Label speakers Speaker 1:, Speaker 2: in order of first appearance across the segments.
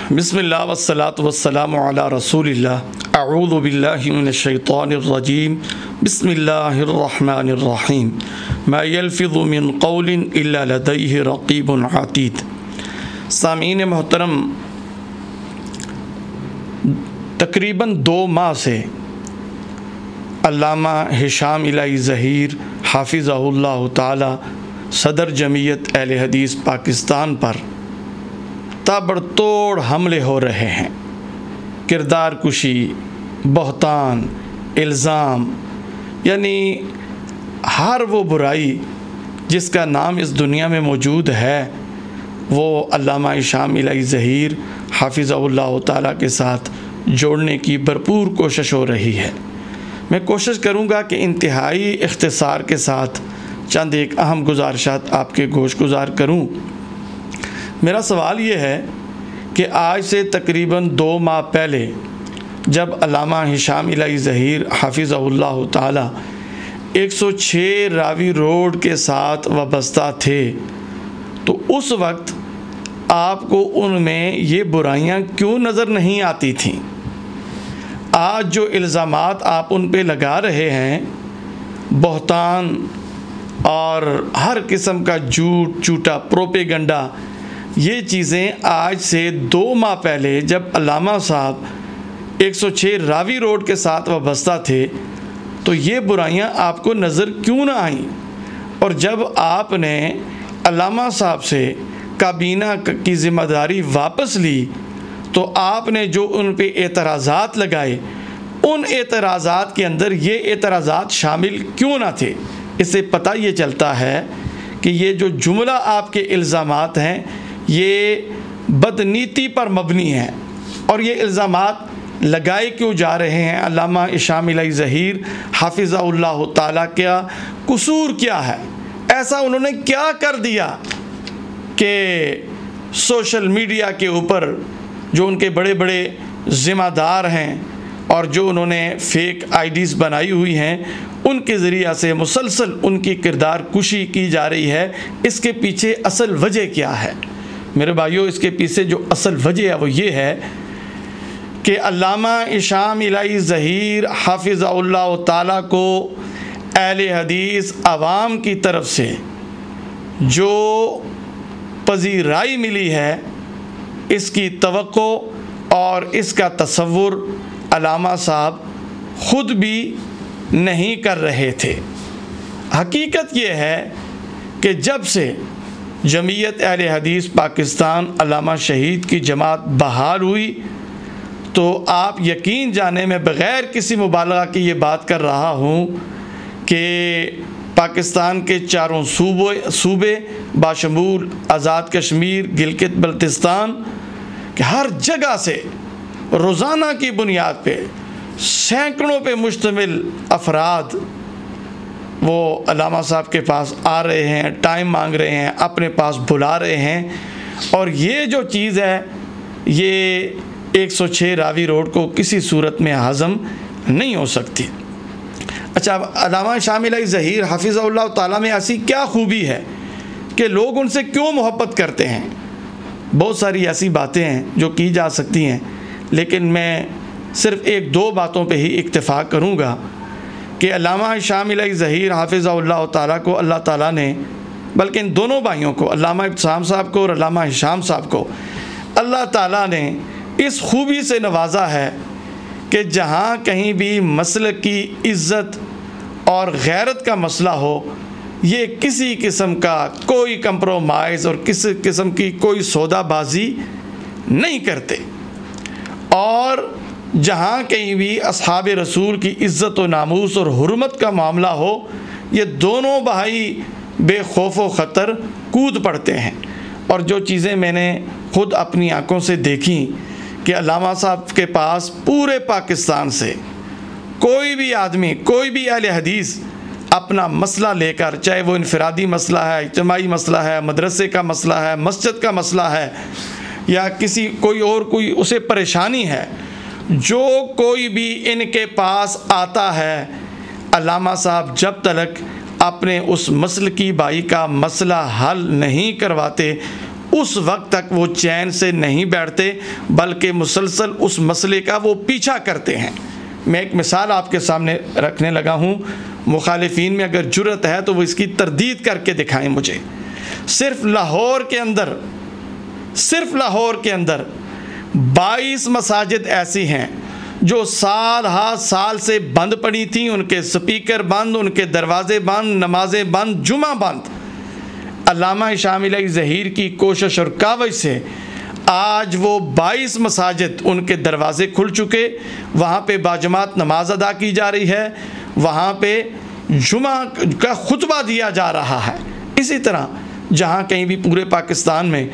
Speaker 1: बिस्मिल्लाह वस्सलातु वस्सलामु अला रसूलिल्लाह अऊज़ु बिल्लाहि मिनश्शैतानिर्रजीम बिस्मिल्लाहिर्रहमानिर्रहीम मा यल्फ़िज़ु मिन क़ौलिन इल्ला लदैहि रक़ीबुन अतीद। सामीन मोहतरम, तकरीबन 2 माह से अल्लामा हिशाम इलाही ज़हीर हाफ़िज़हुल्लाह ताला सदर जमीयत अहले हदीस पाकिस्तान पर ताबड़तोड़ हमले हो रहे हैं। किरदार कुशी, बहतान, इल्ज़ाम, यानी हर वो बुराई जिसका नाम इस दुनिया में मौजूद है वो अल्लामा हिशाम इलाही ज़हीर हाफ़िज़हुल्लाह ताला के साथ जोड़ने की भरपूर कोशिश हो रही है। मैं कोशिश करूँगा कि इंतहाई इख्तिसार के साथ चंद एक अहम गुजारिशात आपके गोश गुजार करूँ। मेरा सवाल ये है कि आज से तकरीबन 2 माह पहले जब अल्लामा हिशाम इलाही ज़हीर हाफ़िज़हुल्लाह ताला 106 रावी रोड के साथ वाबस्ता थे, तो उस वक्त आपको उनमें ये बुराइयां क्यों नज़र नहीं आती थीं? आज जो इल्ज़ामात आप उन पे लगा रहे हैं, बहतान और हर किस्म का झूठ, झूठा प्रोपेगंडा, ये चीज़ें आज से 2 माह पहले जब अल्लामा साहब 106 रावी रोड के साथ वाबस्ता थे तो ये बुराइयां आपको नज़र क्यों ना आईं? और जब आपने अल्लामा साहब से काबीना की ज़िम्मेदारी वापस ली तो आपने जो उन पे एतराज़ात लगाए, उन एतराज़ात के अंदर ये एतराज़ात शामिल क्यों ना थे? इससे पता ये चलता है कि ये जो जुमला आपके इल्ज़ामात हैं ये बदनीति पर मबनी है और ये इल्ज़ामात लगाए क्यों जा रहे हैं? अल्लामा हिशाम इलाही ज़हीर हाफ़िज़हुल्लाह ताला का कसूर क्या है? ऐसा उन्होंने क्या कर दिया कि सोशल मीडिया के ऊपर जो उनके बड़े बड़े ज़िम्मेदार हैं और जो उन्होंने फ़ेक आईडीज़ बनाई हुई हैं उनके ज़रिया से मुसलसल उनकी किरदार कुशी की जा रही है? इसके पीछे असल वजह क्या है? मेरे भाइयों, इसके पीछे जो असल वजह है वो ये है कि अल्लामा हिशाम इलाही ज़हीर हाफ़िज़हुल्लाह ताला को अहले हदीस अवाम की तरफ से जो पज़ीराई मिली है, इसकी तवक्को और इसका तसव्वुर अल्लामा साहब ख़ुद भी नहीं कर रहे थे। हकीकत ये है कि जब से जमीयत अहले हदीस पाकिस्तान अल्लामा शहीद की जमात बहाल हुई तो आप यकीन जाने में बग़ैर किसी मुबालगा की ये बात कर रहा हूँ कि पाकिस्तान के चारों सूबे बाशमूल आज़ाद कश्मीर, गिलगित बल्तिस्तान के हर जगह से रोज़ाना की बुनियाद पे सैकड़ों पे मुश्तमिल अफराद वो अल्लामा साहब के पास आ रहे हैं, टाइम मांग रहे हैं, अपने पास बुला रहे हैं। और ये जो चीज़ है ये 106 रावी रोड को किसी सूरत में हज़म नहीं हो सकती। अच्छा, अल्लामा हिशाम इलाही ज़हीर हाफ़िज़हुल्लाह ताला में ऐसी क्या खूबी है कि लोग उनसे क्यों मोहब्बत करते हैं? बहुत सारी ऐसी बातें हैं जो की जा सकती हैं, लेकिन मैं सिर्फ़ 1-2 बातों पे ही इक्तिफ़ा करूँगा कि अल्लामा हिशाम इलाही ज़हीर हाफ़िज़हुल्लाह ताला को अल्लाह ताला ने, बल्कि इन दोनों भाइयों को, अल्लामा इब्तिसाम साहब को और अल्लामा हिशाम साहब को, अल्लाह ताला ने इस खूबी से नवाजा है कि जहाँ कहीं भी मसल की इज़्ज़त और गैरत का मसला हो, ये किसी किस्म का कोई कंप्रोमाइज़ और किसी किस्म की कोई सौदाबाजी नहीं करते। और जहाँ कहीं भी अस्हाब रसूल की इज़्ज़त व नामूस और हुर्मत का मामला हो, ये दोनों भाई बेखौफ व ख़तर कूद पड़ते हैं। और जो चीज़ें मैंने ख़ुद अपनी आँखों से देखी कि अल्लामा साहब के पास पूरे पाकिस्तान से कोई भी आदमी, कोई भी अहले हदीस अपना मसला लेकर, चाहे वो इनफरादी मसला है, इज्तिमाई मसला है, मदरसे का मसला है, मस्जिद का मसला है, या किसी कोई उसे परेशानी है, जो कोई भी इनके पास आता है, अल्लामा साहब जब तक अपने उस मसल की भाई का मसला हल नहीं करवाते उस वक्त तक वो चैन से नहीं बैठते, बल्कि मुसलसल उस मसले का वो पीछा करते हैं। मैं एक मिसाल आपके सामने रखने लगा हूँ, मुखालिफीन में अगर जुर्रत है तो वो इसकी तरदीद करके दिखाएं मुझे। सिर्फ लाहौर के अंदर 22 मसाजिद ऐसी हैं जो साल हा साल से बंद पड़ी थी, उनके स्पीकर बंद, उनके दरवाज़े बंद, नमाजें बंद, जुमा बंद। अल्लामा हिशाम इलाही ज़हीर की कोशिश और कावज से आज वो 22 मसाजिद उनके दरवाज़े खुल चुके, वहाँ पे बाजमात नमाज अदा की जा रही है, वहाँ पे जुमा का खुतबा दिया जा रहा है। इसी तरह जहाँ कहीं भी पूरे पाकिस्तान में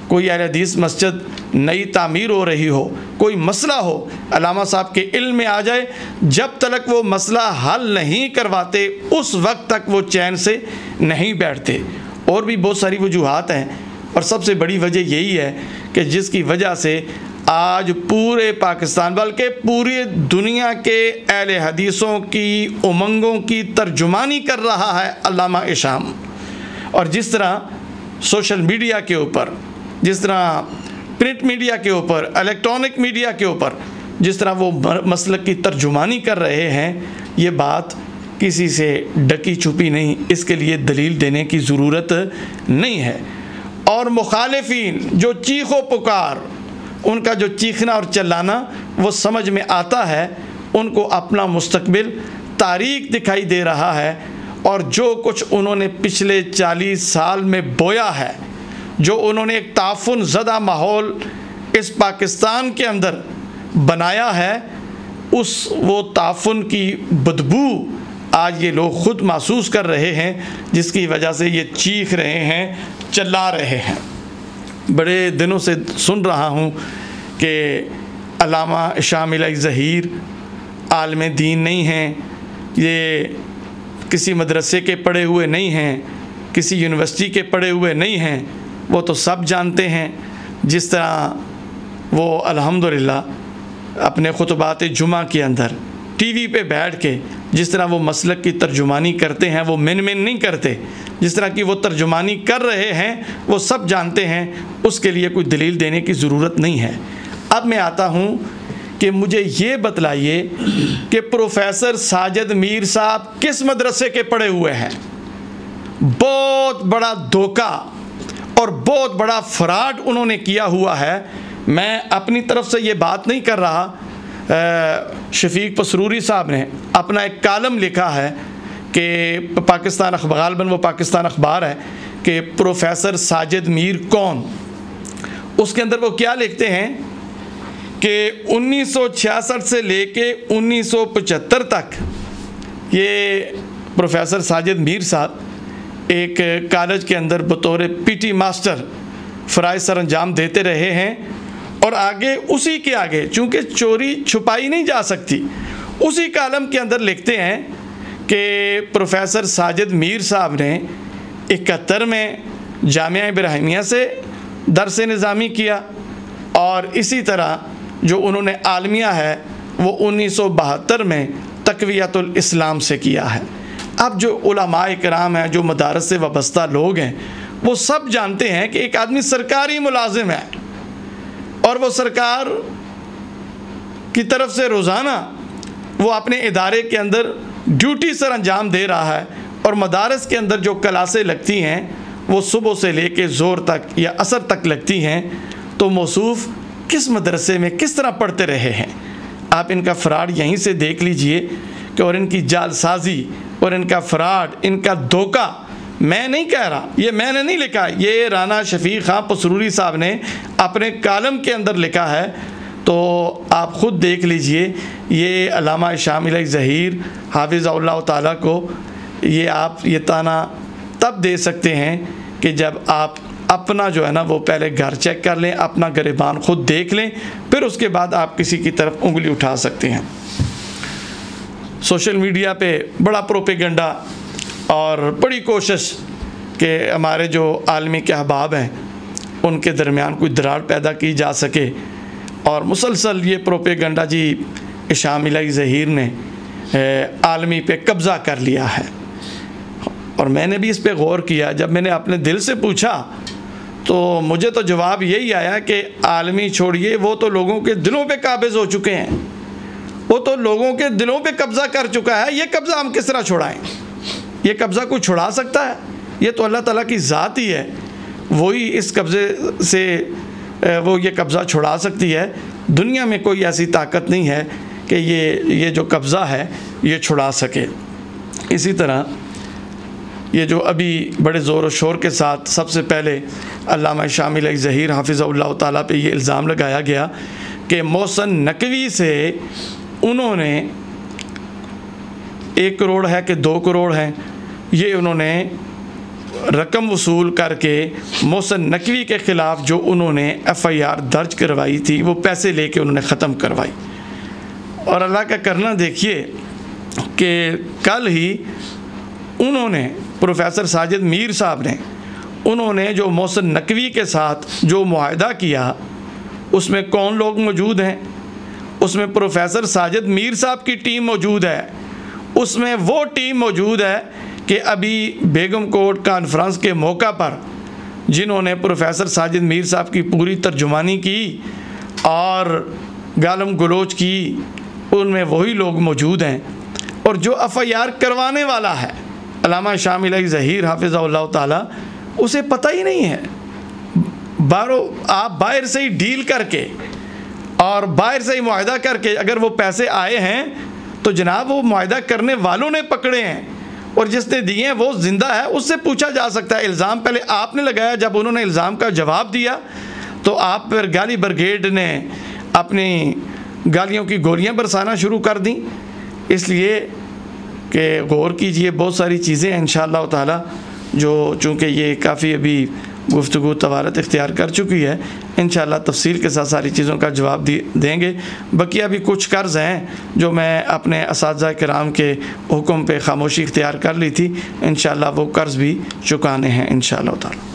Speaker 1: कोई अहले हदीस मस्जिद नई तामीर हो रही हो, कोई मसला हो, अल्लामा साहब के इल्म में आ जाए, जब तक वो मसला हल नहीं करवाते उस वक्त तक वो चैन से नहीं बैठते। और भी बहुत सारी वजूहात हैं, और सबसे बड़ी वजह यही है कि जिसकी वजह से आज पूरे पाकिस्तान बल्कि पूरी दुनिया के अहले हदीसों की उमंगों की तर्जुमानी कर रहा है अल्लामा हिशाम। और जिस तरह सोशल मीडिया के ऊपर, जिस तरह प्रिंट मीडिया के ऊपर, इलेक्ट्रॉनिक मीडिया के ऊपर जिस तरह वो मसलक की तर्जुमानी कर रहे हैं, ये बात किसी से ढकी छुपी नहीं, इसके लिए दलील देने की ज़रूरत नहीं है। और मुखालिफीन जो चीखो पुकार, उनका जो चीखना और चिल्लाना वो समझ में आता है, उनको अपना मुस्तकबिल तारीक दिखाई दे रहा है, और जो कुछ उन्होंने पिछले 40 साल में बोया है, जो उन्होंने एक ताफुन ज़दा माहौल इस पाकिस्तान के अंदर बनाया है, वो ताफुन की बदबू आज ये लोग ख़ुद महसूस कर रहे हैं, जिसकी वजह से ये चीख रहे हैं, चिल्ला रहे हैं। बड़े दिनों से सुन रहा हूँ कि अल्लामा हिशाम इलाही ज़हीर आलिम दीन नहीं हैं, ये किसी मदरसे के पढ़े हुए नहीं हैं, किसी यूनिवर्सिटी के पढ़े हुए नहीं हैं। वो तो सब जानते हैं, जिस तरह वो अल्हम्दुलिल्लाह अपने खुतबात जुमा के अंदर टीवी पे बैठ के जिस तरह वो मसलक की तर्जुमानी करते हैं, वो मिन नहीं करते, जिस तरह की वो तर्जुमानी कर रहे हैं वो सब जानते हैं, उसके लिए कोई दलील देने की ज़रूरत नहीं है। अब मैं आता हूँ कि मुझे ये बतलाइए कि प्रोफेसर साजिद मीर साहब किस मदरसे के पढ़े हुए हैं। बहुत बड़ा धोखा और बहुत बड़ा फ्रॉड उन्होंने किया हुआ है। मैं अपनी तरफ से ये बात नहीं कर रहा, शफीक पसरूरी साहब ने अपना एक कालम लिखा है कि पाकिस्तान अखबार, गालबन वो पाकिस्तान अखबार है, कि प्रोफेसर साजिद मीर कौन। उसके अंदर वो क्या लिखते हैं कि 1966 से लेके 1975 तक ये प्रोफेसर साजिद मीर साहब एक कॉलेज के अंदर बतौर पीटी मास्टर फ़राइज़ सर अंजाम देते रहे हैं। और आगे उसी के आगे, चूँकि चोरी छुपाई नहीं जा सकती, उसी कालम के अंदर लिखते हैं कि प्रोफेसर साजिद मीर साहब ने 71 में जामिया इब्राहिमिया से दर्स निज़ामी किया, और इसी तरह जो उन्होंने आलमिया है वो 1972 में तक़वियतुल इस्लाम से किया है। अब जो उलमाए किराम हैं, जो मदारस से वाबस्ता लोग हैं, वो सब जानते हैं कि एक आदमी सरकारी मुलाजिम है और वो सरकार की तरफ से रोज़ाना वो अपने इदारे के अंदर ड्यूटी सर अंजाम दे रहा है, और मदारस के अंदर जो क्लासें लगती हैं वो सुबह से लेके ज़ोर तक या असर तक लगती हैं। तो मौसूफ़ किस मदरसे में किस तरह पढ़ते रहे हैं, आप इनका फ़्रॉड यहीं से देख लीजिए कि, और इनकी जालसाजी और इनका फ़्रॉड, इनका धोखा। मैं नहीं कह रहा, ये मैंने नहीं लिखा, ये राना शफीक खां पसरूरी साहब ने अपने कालम के अंदर लिखा है। तो आप ख़ुद देख लीजिए, ये अल्लामा हिशाम इलाही ज़हीर हाफ़िज़हुल्लाह ताला को ये ताना तब दे सकते हैं कि जब आप अपना जो है ना वो पहले घर चेक कर लें, अपना गिरबान ख़ुद देख लें, फिर उसके बाद आप किसी की तरफ उंगली उठा सकते हैं। सोशल मीडिया पे बड़ा प्रोपेगेंडा और बड़ी कोशिश कि हमारे जो आलमी के अहबाब हैं उनके दरमियान कोई दरार पैदा की जा सके, और मुसलसल ये प्रोपेगेंडा जी हिशाम इलाही ज़हीर ने आलमी पे कब्ज़ा कर लिया है। और मैंने भी इस पे गौर किया, जब मैंने अपने दिल से पूछा तो मुझे तो जवाब यही आया कि आलमी छोड़िए, वो तो लोगों के दिलों पे काबिज़ हो चुके हैं, वो तो लोगों के दिलों पे कब्ज़ा कर चुका है। ये कब्ज़ा हम किस तरह छुड़ाएं? ये कब्ज़ा कोई छुड़ा सकता है? ये तो अल्लाह ताला की ज़ात ही है, वही इस कब्ज़े से वो ये कब्ज़ा छुड़ा सकती है। दुनिया में कोई ऐसी ताकत नहीं है कि ये जो कब्ज़ा है ये छुड़ा सके। इसी तरह ये जो अभी बड़े ज़ोर व शोर के साथ सबसे पहले अल्लामा शामिल ज़हीर हाफ़िज़हुल्लाह ताला पे ये इल्ज़ाम लगाया गया कि मोहसिन नकवी से उन्होंने 1 करोड़ है कि 2 करोड़ है, ये उन्होंने रकम वसूल करके मोहसिन नकवी के ख़िलाफ़ जो उन्होंने FIR दर्ज करवाई थी वो पैसे लेके उन्होंने ख़त्म करवाई। और अल्लाह का करना देखिए कि कल ही उन्होंने प्रोफेसर साजिद मीर साहब ने उन्होंने जो मोहसिन नकवी के साथ जो मुआहदा किया उसमें कौन लोग मौजूद हैं? उसमें प्रोफेसर साजिद मीर साहब की टीम मौजूद है, उसमें वो टीम मौजूद है कि अभी बेगम कोर्ट कॉन्फ्रेंस के मौका पर जिन्होंने प्रोफेसर साजिद मीर साहब की पूरी तर्जुमानी की और गालम गलोच की, उनमें वही लोग मौजूद हैं। और जो FIR करवाने वाला है अल्लामा शामिल ज़हीर हाफ़िज़हुल्लाह ताला, उसे पता ही नहीं है। आप बाहर से ही डील करके और बाहर से ही मुआहदा करके अगर वो पैसे आए हैं तो जनाब वो मुआहदा करने वालों ने पकड़े हैं और जिसने दिए हैं वो ज़िंदा है, उससे पूछा जा सकता है। इल्ज़ाम पहले आपने लगाया, जब उन्होंने इल्ज़ाम का जवाब दिया तो आप पर गाली ब्रिगेड ने अपनी गालियों की गोलियां बरसाना शुरू कर दी। इसलिए कि गौर कीजिए, बहुत सारी चीज़ें हैं इंशाअल्लाह ताला जो चूँकि ये काफ़ी अभी गुफ्तगू तवारत इख्तियार कर चुकी है, इंशाअल्लाह तफसील के साथ सारी चीज़ों का जवाब देंगे। बाकी अभी कुछ कर्ज़ हैं जो मैं अपने असातिज़ा किराम के हुक्म पे खामोशी इख्तियार कर ली थी, इंशाअल्लाह वो कर्ज़ भी चुकाने हैं इंशाअल्लाह ताला।